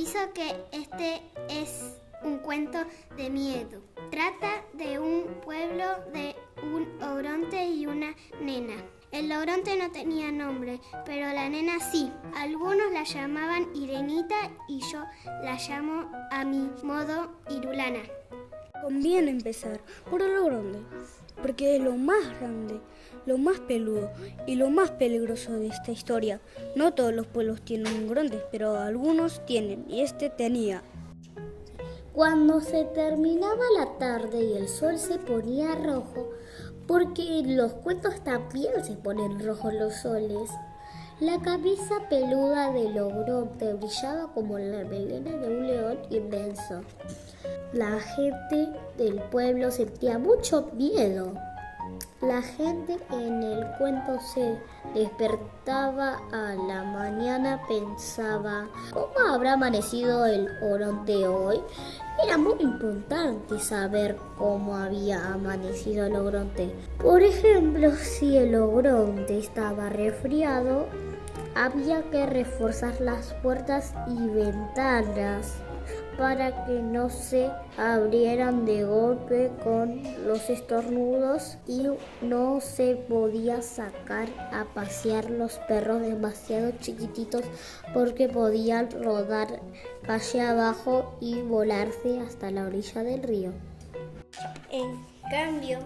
aviso que este es un cuento de miedo. Trata de un pueblo de un ogronte y una nena. El ogronte no tenía nombre, pero la nena sí. Algunos la llamaban Irenita y yo la llamo a mi modo Irulana. Conviene empezar por el ogronte, porque es lo más grande, lo más peludo y lo más peligroso de esta historia. No todos los pueblos tienen ogrontes, pero algunos tienen, y este tenía. Cuando se terminaba la tarde y el sol se ponía rojo, porque en los cuentos también se ponen rojos los soles, la cabeza peluda del ogronte brillaba como la melena de un león inmenso. La gente del pueblo sentía mucho miedo. La gente en el cuento se despertaba a la mañana, pensaba, ¿cómo habrá amanecido el ogronte hoy? Era muy importante saber cómo había amanecido el ogronte. Por ejemplo, si el ogronte estaba resfriado, había que reforzar las puertas y ventanas para que no se abrieran de golpe con los estornudos, y no se podía sacar a pasear los perros demasiado chiquititos porque podían rodar calle abajo y volarse hasta la orilla del río. En cambio,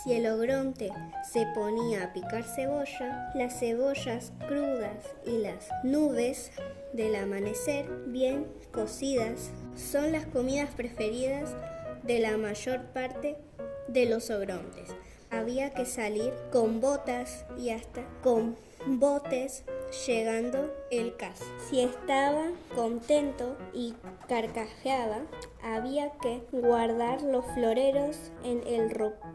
si el ogronte se ponía a picar cebolla, las cebollas crudas y las nubes del amanecer bien cocidas son las comidas preferidas de la mayor parte de los ogrontes. Había que salir con botas y hasta con botes llegando el caso. Si estaba contento y carcajeaba, había que guardar los floreros en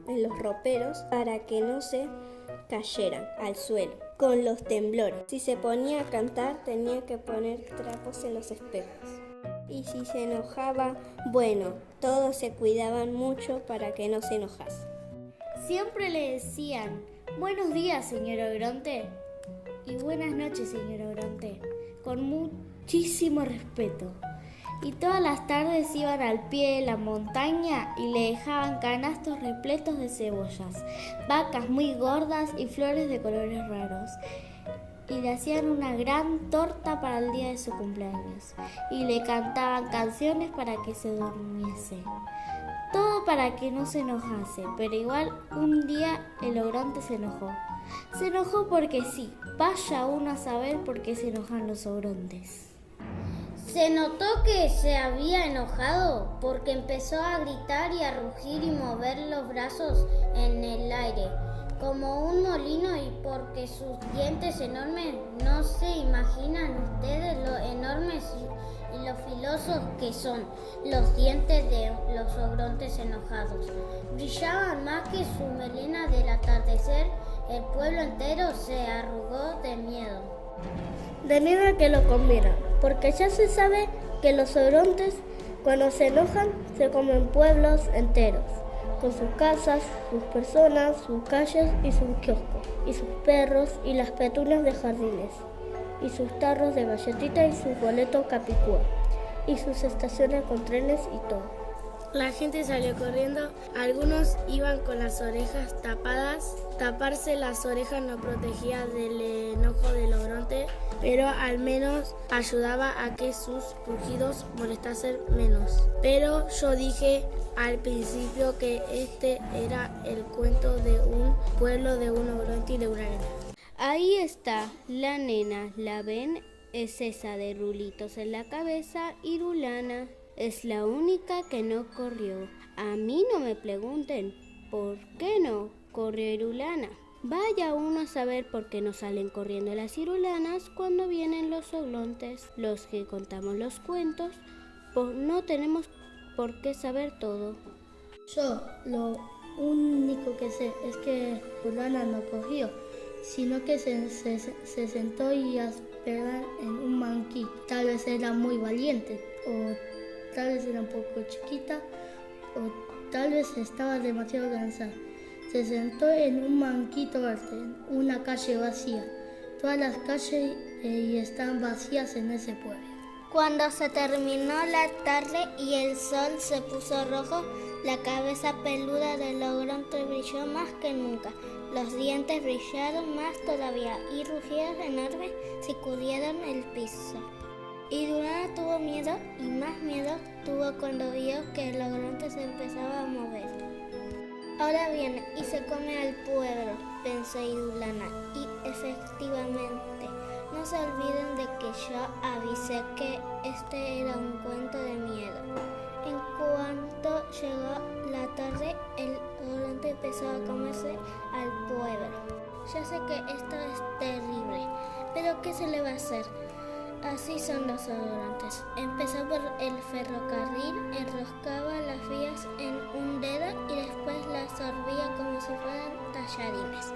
los roperos para que no se cayeran al suelo con los temblores. Si se ponía a cantar, tenía que poner trapos en los espejos. Y si se enojaba, bueno, todos se cuidaban mucho para que no se enojase. Siempre le decían, buenos días, señor ogronte, y buenas noches, señor ogronte, con muchísimo respeto. Y todas las tardes iban al pie de la montaña y le dejaban canastos repletos de cebollas, vacas muy gordas y flores de colores raros. Y le hacían una gran torta para el día de su cumpleaños. Y le cantaban canciones para que se durmiese. Todo para que no se enojase, pero igual un día el ogronte se enojó. Se enojó porque sí, vaya uno a saber por qué se enojan los ogrontes. Se notó que se había enojado porque empezó a gritar y a rugir y mover los brazos en el aire como un molino, y porque sus dientes enormes, no se imaginan ustedes lo enormes y lo filosos que son los dientes de los ogrontes enojados. Brillaban más que su melena del atardecer. El pueblo entero se arrugó de miedo. De miedo que lo comieran, porque ya se sabe que los ogrontes, cuando se enojan, se comen pueblos enteros, con sus casas, sus personas, sus calles y sus kioscos, y sus perros y las petunias de jardines, y sus tarros de galletita y sus boletos capicúa, y sus estaciones con trenes y todo. La gente salió corriendo, algunos iban con las orejas tapadas. Taparse las orejas no protegía del enojo del ogronte, pero al menos ayudaba a que sus rugidos molestasen menos. Pero yo dije al principio que este era el cuento de un pueblo, de un ogronte y de una nena. Ahí está la nena, ¿la ven? Es esa de rulitos en la cabeza, Irulana. Es la única que no corrió. A mí no me pregunten, ¿por qué no corrió Irulana? Vaya uno a saber por qué no salen corriendo las irulanas cuando vienen los ogrontes. Los que contamos los cuentos, pues no tenemos por qué saber todo. Yo lo único que sé es que Irulana no corrió, sino que se sentó y a esperar en un manquí. Tal vez era muy valiente, o tal vez era un poco chiquita, o tal vez estaba demasiado cansada. Se sentó en un banquito verde, en una calle vacía. Todas las calles están vacías en ese pueblo. Cuando se terminó la tarde y el sol se puso rojo, la cabeza peluda del ogronte brilló más que nunca. Los dientes brillaron más todavía y rugidos enormes sacudieron el piso. Irulana tuvo miedo y más miedo tuvo cuando vio que el ogronte se empezaba a mover. Ahora viene y se come al pueblo, pensó Irulana, y efectivamente, no se olviden de que yo avisé que este era un cuento de miedo. En cuanto llegó la tarde, el ogronte empezó a comerse al pueblo. Ya sé que esto es terrible, pero ¿qué se le va a hacer? Así son los ogrontes. Empezó por el ferrocarril, enroscaba las vías en un dedo y después las sorbía como si fueran tallarines.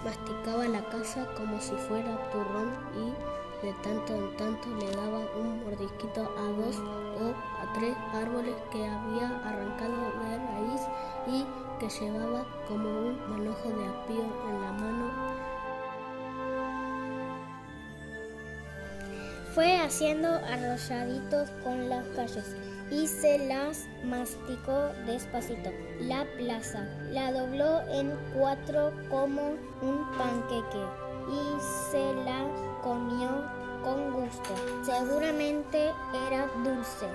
Masticaba la casa como si fuera turrón y de tanto en tanto le daba un mordisquito a 2 o a 3 árboles que había arrancado de raíz y que llevaba como un manojo de apio en la mano. Fue haciendo arrolladitos con las calles y se las masticó despacito. La plaza la dobló en 4 como un panqueque y se la comió con gusto. Seguramente era dulce.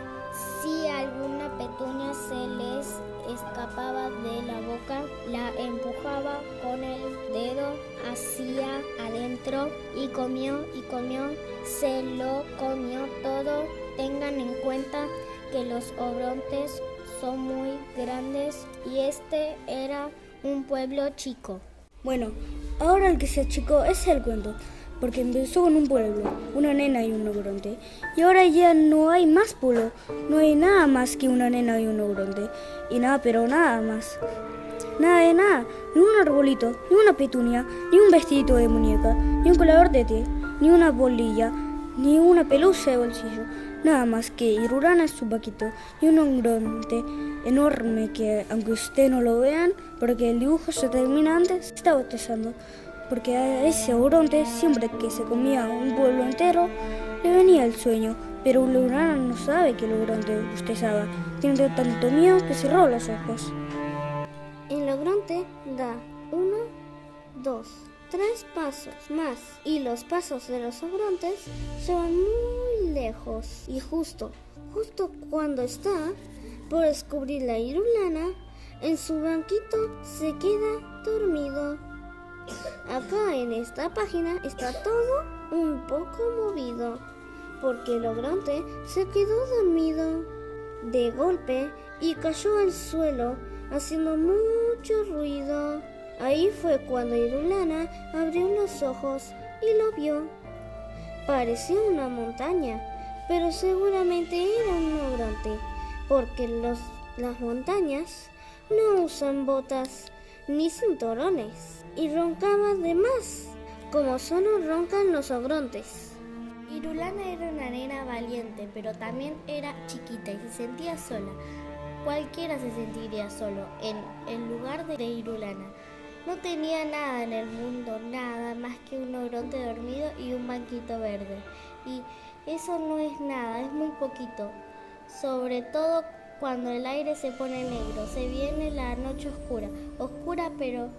Si alguna petunia se les escapaba de la boca, la empujaba con el dedo hacia adentro y comió, se lo comió todo. Tengan en cuenta que los ogrontes son muy grandes y este era un pueblo chico. Bueno, ahora el que sea chico es el cuento, porque empezó con un pueblo, una nena y un ogronte, y ahora ya no hay más pueblo, no hay nada más que una nena y un ogronte, y nada, pero nada más. Nada de nada, ni un arbolito, ni una petunia, ni un vestidito de muñeca, ni un colador de té, ni una bolilla, ni una pelusa de bolsillo, nada más que Irulana su vaquito y un ogronte enorme que, aunque ustedes no lo vean, porque el dibujo se termina antes, está bostezando. Porque a ese ogronte, siempre que se comía un pueblo entero, le venía el sueño. Pero Irulana no sabe que el ogronte bostezaba. Tiene tanto miedo que cerró los ojos. El ogronte da 1, 2, 3 pasos más. Y los pasos de los ogrontes se van muy lejos. Y justo cuando está por descubrir la Irulana, en su banquito se queda dormido. Acá en esta página está todo un poco movido, porque el ogronte se quedó dormido de golpe y cayó al suelo haciendo mucho ruido. Ahí fue cuando Irulana abrió los ojos y lo vio. Parecía una montaña, pero seguramente era un ogronte, porque las montañas no usan botas ni cinturones. Y roncaba de más, como solo roncan los ogrontes. Irulana era una nena valiente, pero también era chiquita y se sentía sola. Cualquiera se sentiría solo en el lugar de Irulana. No tenía nada en el mundo, nada más que un ogronte dormido y un banquito verde. Y eso no es nada, es muy poquito. Sobre todo cuando el aire se pone negro, se viene la noche oscura, pero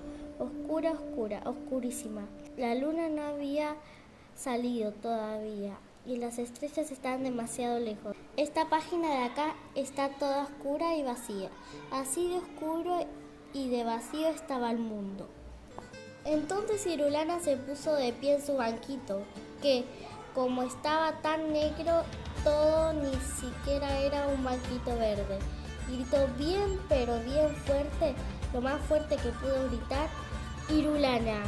oscurísima. La luna no había salido todavía y las estrellas estaban demasiado lejos. Esta página de acá está toda oscura y vacía. Así de oscuro y de vacío estaba el mundo. Entonces Irulana se puso de pie en su banquito, que como estaba tan negro, todo ni siquiera era un banquito verde. Gritó bien, pero bien fuerte, lo más fuerte que pudo gritar: ¡Irulana!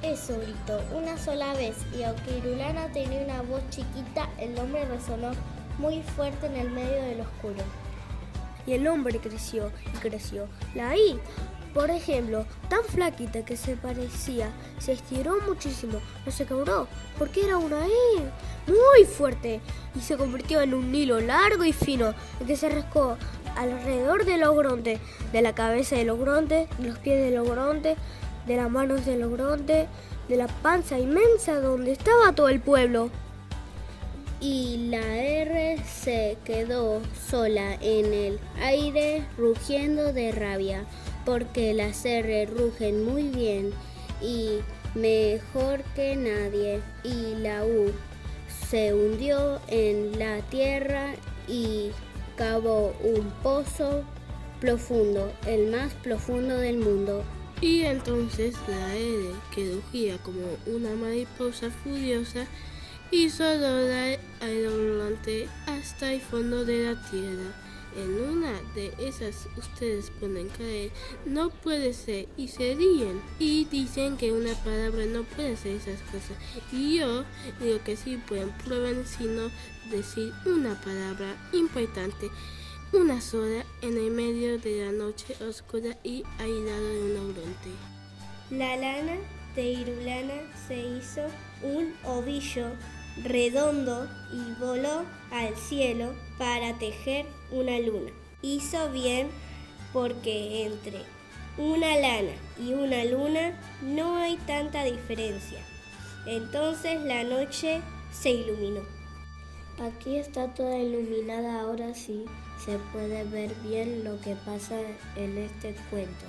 Eso gritó una sola vez, y aunque Irulana tenía una voz chiquita, el nombre resonó muy fuerte en el medio del oscuro. Y el hombre creció y creció. La I, por ejemplo, tan flaquita que se parecía, se estiró muchísimo, no se quebró, porque era una I muy fuerte y se convirtió en un hilo largo y fino, que se rascó alrededor del ogronte, de la cabeza del ogronte, de los pies del ogronte, de las manos del ogronte, de la panza inmensa donde estaba todo el pueblo. y la R se quedó sola en el aire rugiendo de rabia, porque las R rugen muy bien y mejor que nadie, y la U se hundió en la tierra y cavó un pozo profundo, el más profundo del mundo. Y entonces la R, que rugía como una mariposa furiosa, hizo rodar al volante hasta el fondo de la tierra. En una de esas ustedes pueden caer, no puede ser, y se ríen y dicen que una palabra no puede hacer esas cosas. Y yo digo que sí pueden, prueben sino decir una palabra importante, una sola, en el medio de la noche oscura y aislado de un horizonte. La lana de Irulana se hizo un ovillo redondo y voló al cielo para tejer una luna. Hizo bien porque entre una lana y una luna no hay tanta diferencia. Entonces la noche se iluminó. Aquí está toda iluminada, ahora sí se puede ver bien lo que pasa en este cuento.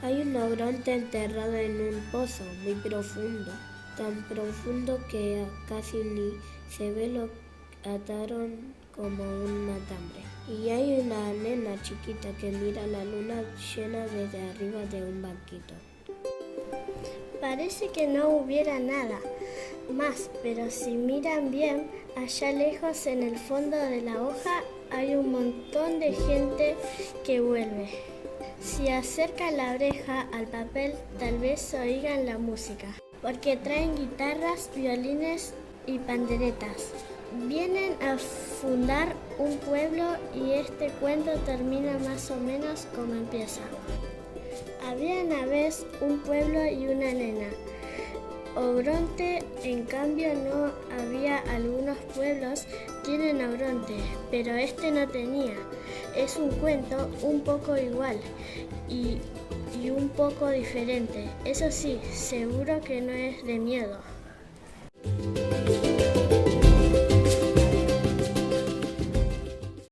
Hay un ogronte enterrado en un pozo muy profundo, tan profundo que casi ni se ve, lo ataron como un matambre. Y hay una nena chiquita que mira la luna llena desde arriba de un banquito. Parece que no hubiera nada más, pero si miran bien, allá lejos en el fondo de la hoja hay un montón de gente que vuelve. Si acercan la oreja al papel, tal vez oigan la música, porque traen guitarras, violines y panderetas. Vienen a fundar un pueblo y este cuento termina más o menos como empieza. Había una vez un pueblo y una nena. Ogronte, en cambio, no había. Algunos pueblos tienen ogronte, pero este no tenía. Es un cuento un poco igual y un poco diferente. Eso sí, seguro que no es de miedo.